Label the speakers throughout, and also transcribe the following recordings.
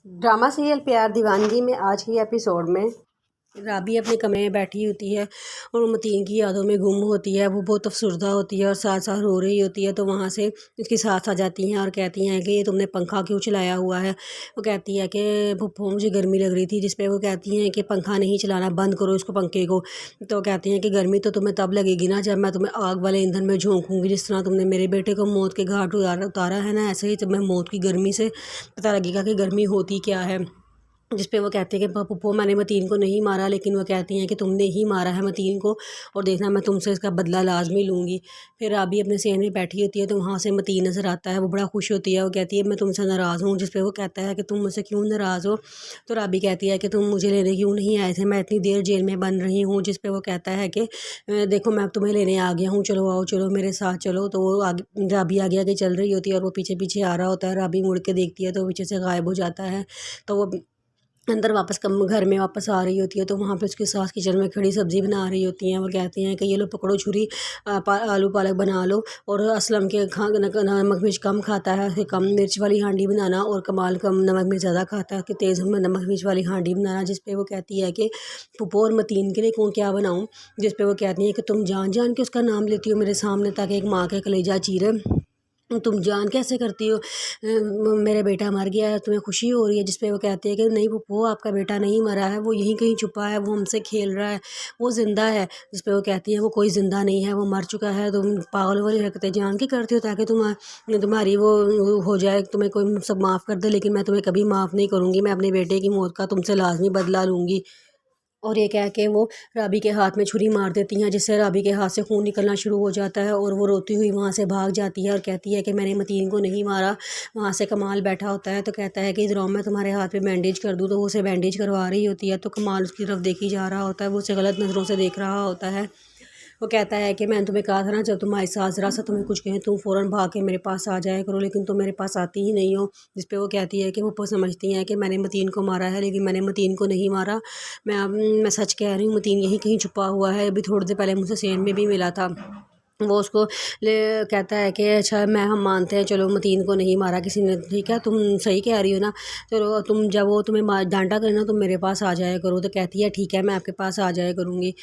Speaker 1: Drama serial प्यार दीवानगी में आज की एपिसोड में राबी अपने कमरे में बैठी होती है और मतीन की यादों में गुम होती है। वो बहुत अफसरदा होती है और साथ साथ रो रही होती है। तो वहाँ से उसकी सास आ जाती हैं और कहती हैं कि ये तुमने पंखा क्यों चलाया हुआ है। वो कहती है कि फुप्पो मुझे गर्मी लग रही थी, जिस पे वो कहती हैं कि पंखा नहीं चलाना, बंद करो इसको पंखे को। तो कहती हैं कि गर्मी तो तुम्हें तब लगेगी ना जब मैं तुम्हें आग वाले ईंधन में झोंकूंगी। जिस तरह तुमने मेरे बेटे को मौत के घाट उतारा है ना, ऐसे ही तुम्हें मौत की गर्मी से पता लगेगा कि गर्मी होती क्या है। जिस पे वो कहते हैं कि पप्पू मैंने मतीन को नहीं मारा, लेकिन वो कहती हैं कि तुमने ही मारा है मतीन को और देखना मैं तुमसे इसका बदला लाजमी लूँगी। फिर राबी अपने सहन में बैठी होती है तो वहाँ से मतीन नज़र आता है। वो बड़ा खुश होती है, वो कहती है मैं तुमसे नाराज़ हूँ। जिस पे वो कहता है कि तुम मुझसे क्यों नाराज़ हो। तो राबी कहती है कि तुम मुझे लेने क्यों नहीं आए थे, मैं इतनी देर जेल में बन रही हूँ। जिस पे वो कहता है कि देखो मैं तुम्हें लेने आ गया हूँ, चलो आओ, चलो मेरे साथ चलो। तो वो आगे राबी आगे आगे चल रही होती है और वो पीछे पीछे आ रहा होता है। राबी मुड़ के देखती है तो वो पीछे से गायब हो जाता है। तो वो अंदर वापस घर में वापस आ रही होती है तो वहाँ पे उसकी सास किचन में खड़ी सब्ज़ी बना रही होती हैं। वो कहती हैं कि ये लो पकड़ो छुरी, आलू पालक बना लो। और असलम के नमक मिर्च कम खाता है, कि कम मिर्च वाली हांडी बनाना, और कमाल कम नमक मिर्च ज़्यादा खाता है, कि तेज़ नमक मिर्च वाली हांडी बनाना। जिस पे वो कहती है कि फूफो और मतीन के लिए कौन क्या बनाऊँ। जिस पे वो कहती हैं कि तुम जान जान के उसका नाम लेती हो मेरे सामने, ताकि एक माँ के कलेजा चीरे। तुम जान कैसे करती हो, मेरा बेटा मर गया है, तुम्हें खुशी हो रही है। जिस पे वो कहती है कि नहीं पप्पू, आपका बेटा नहीं मरा है, वो यहीं कहीं छुपा है, वो हमसे खेल रहा है, वो ज़िंदा है। जिस पे वो कहती है वो कोई ज़िंदा नहीं है, वो मर चुका है। तुम पागल वाली हरकतें जान के करती हो ताकि तुम्हारी वो हो जाए, तुम्हें कोई सब माफ़ कर दे, लेकिन मैं तुम्हें कभी माफ़ नहीं करूँगी। मैं अपने बेटे की मौत का तुमसे लाजमी बदला लूँगी। और ये कह के वो राबी के हाथ में छुरी मार देती हैं, जिससे राबी के हाथ से खून निकलना शुरू हो जाता है और वो रोती हुई वहाँ से भाग जाती है और कहती है कि मैंने मतीन को नहीं मारा। वहाँ से कमाल बैठा होता है तो कहता है कि इधर आओ मैं तुम्हारे हाथ पे बैंडेज कर दूँ। तो वो उसे बैंडेज करवा रही होती है तो कमाल उसकी तरफ देखी जा रहा होता है, वो उसे गलत नज़रों से देख रहा होता है। वो कहता है कि मैंने तुम्हें कहा था ना, जब तुम्हारी सास ज़रा सा तुम्हें कुछ कहें तुम फ़ौरन भाग के मेरे पास आ जाया करो, लेकिन तुम मेरे पास आती ही नहीं हो। जिस पे वो कहती है कि वो समझती हैं कि मैंने मतीन को मारा है, लेकिन मैंने मतीन को नहीं मारा। मैं सच कह रही हूँ, मतीन यहीं कहीं छुपा हुआ है। अभी थोड़ी देर पहले मुझसे सेन में भी मिला था। वो उसको ले कहता है कि अच्छा हम मानते हैं, चलो मतीन को नहीं मारा किसी ने, ठीक है तुम सही कह रही हो ना, चलो तुम जब वो तुम्हें डांटा करना तुम मेरे पास आ जाया करो। तो कहती है ठीक है मैं आपके पास आ जाया करूँगी।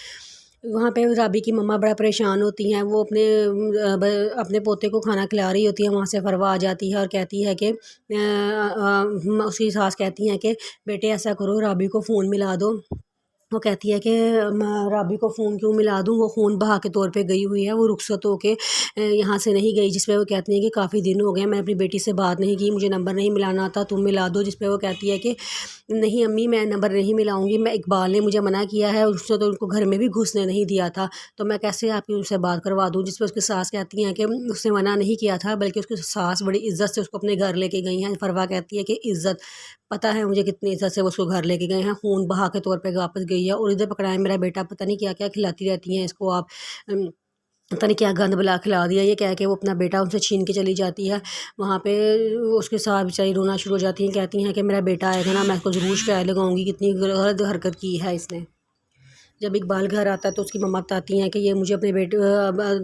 Speaker 1: वहाँ पे राबी की मम्मा बड़ा परेशान होती हैं। वो अपने पोते को खाना खिला रही होती है, वहाँ से फरवा आ जाती है और कहती है कि उसकी सास कहती हैं कि बेटे ऐसा करो, राबी को फ़ोन मिला दो। वो कहती है कि मैं राबी को फ़ोन क्यों मिला दूँ, वो ख़ून बहा के तौर पे गई हुई है, वो रुखसत होके यहाँ से नहीं गई। जिस पे वो कहती है कि काफ़ी दिन हो गए मैं अपनी बेटी से बात नहीं की, मुझे नंबर नहीं मिलाना आता, तुम मिला दो। जिस पे वो कहती है कि नहीं अम्मी मैं नंबर नहीं मिलाऊंगी, मैं इकबाल ने मुझे मना किया है, उसने तो उनको घर में भी घुसने नहीं दिया था, तो मैं कैसे आपकी उनसे बात करवा दूँ। जिस पर उसकी सास कहती हैं कि उसने मना नहीं किया था, बल्कि उसकी सास बड़ी इज्जत से उसको अपने घर लेके गई हैं। फरवा कहती है कि इज्जत, पता है मुझे कितनी इज्जत से वो उसको घर लेके गए हैं, खून बहा के तौर पे वापस गई है। और इधर पकड़ाए मेरा बेटा, पता नहीं क्या क्या खिलाती रहती हैं इसको आप, पता नहीं क्या गंद बुला खिला दिया, ये कह के वो अपना बेटा उनसे छीन के चली जाती है। वहाँ पे उसके साथ बेचारी रोना शुरू हो जाती हैं, कहती हैं कि मेरा बेटा आएगा ना मैं इसको ज़रूर शिकायत लगाऊंगी, कितनी गलत हरकत की है इसने। जब इकबाल घर आता है तो उसकी मम्मा बताती हैं कि ये मुझे अपने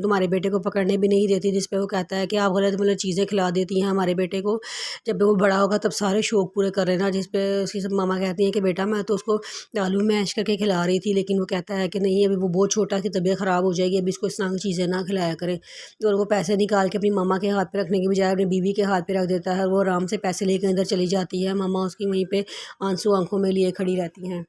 Speaker 1: तुम्हारे बेटे को पकड़ने भी नहीं देती। जिस पे वो कहता है कि आप गलत मतलब चीज़ें खिला देती हैं हमारे बेटे को, जब वो बड़ा होगा तब सारे शौक पूरे कर लेना। जिस पे उसकी सब मामा कहती हैं कि बेटा मैं तो उसको आलू मैश करके खिला रही थी, लेकिन वो कहता है कि नहीं अभी वो बहुत छोटा, की तबीयत ख़राब हो जाएगी, अभी इसको इस तरह की चीज़ें ना खिलाया करें। और वो पैसे निकाल के अपनी मामा के हाथ पर रखने की बजाय अपनी बीवी के हाथ पर रख देता है। वो आराम से पैसे लेकर अंदर चली जाती है, मामा उसकी वहीं पर आंसू आंखों में लिए खड़ी रहती हैं।